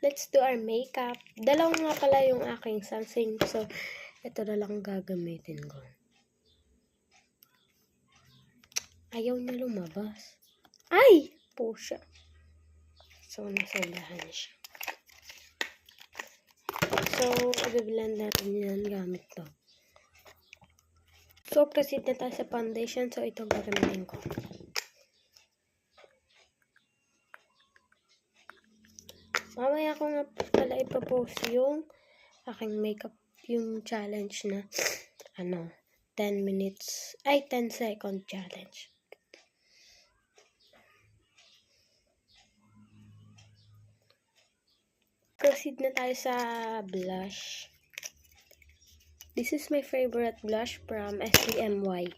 let's do our makeup. Dalawa nga pala yung aking sunscreen. So, ito na lang gagamitin ko. Ayaw niya lumabas. Ay! Pusha. So, nasobrahan siya. So, i-blend natin yan gamit to. So, proceed na tayo sa foundation. So, ito gagamitin ko. Mamaya ko nga pala ipapost yung aking makeup, yung challenge na, 10 minutes, 10 second challenge. Proceed na tayo sa blush. This is my favorite blush from SDMY.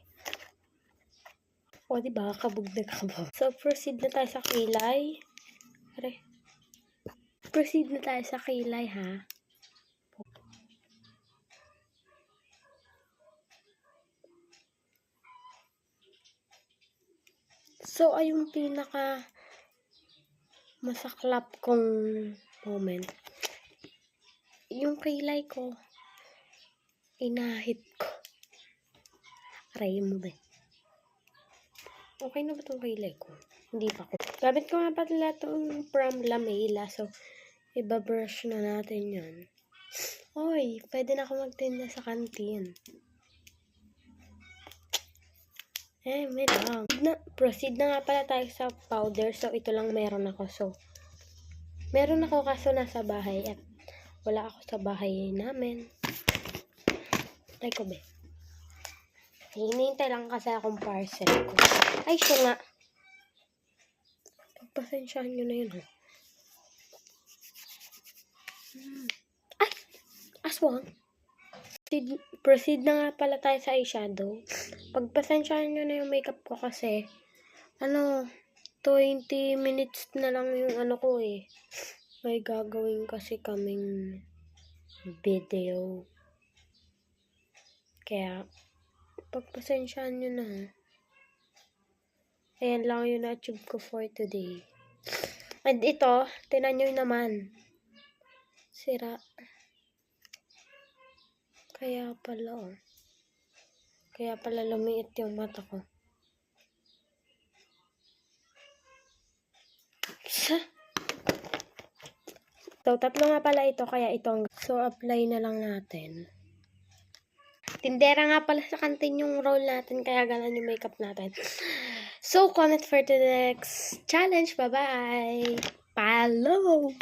O, diba? Kabog na kabog. So, proceed na tayo sa kilay. Proceed na tayo sa kilay, ha? So, ay yung pinaka masaklap kong moment. Yung kilay ko, inahit ko. Aray mo ba? Okay na ba itong kilay ko? Hindi pa ko. Gamit ko nga pala itong from La Mela. So, ibabrush na natin yan. Oy, pwede na ako magtinda sa kantin. May lang. Proceed na nga pala tayo sa powder. So, ito lang meron ako. So, meron ako kaso nasa bahay. At wala ako sa bahay namin. Ay ko be. Hinihintay lang kasi akong parcel ko. Ay, siya nga. Pagpasensyahan nyo na yun, ha. Ay! Aswang. Proceed na nga pala tayo sa eyeshadow. Pagpasensyahan nyo na yung makeup ko kasi 20 minutes na lang yung ko eh. May gagawin kasi kaming video. Kaya pagpasensyahan nyo na. Ayan lang yung na-achieve ko for today. And ito, tinan nyo naman. Sira. Kaya pala lumiit yung mata ko. So, tatlo nga pala ito, kaya itong. So, apply na lang natin. Tindera nga pala sa kantin yung roll natin, kaya ganan yung makeup natin. So, comment for the next challenge. Bye-bye! Follow!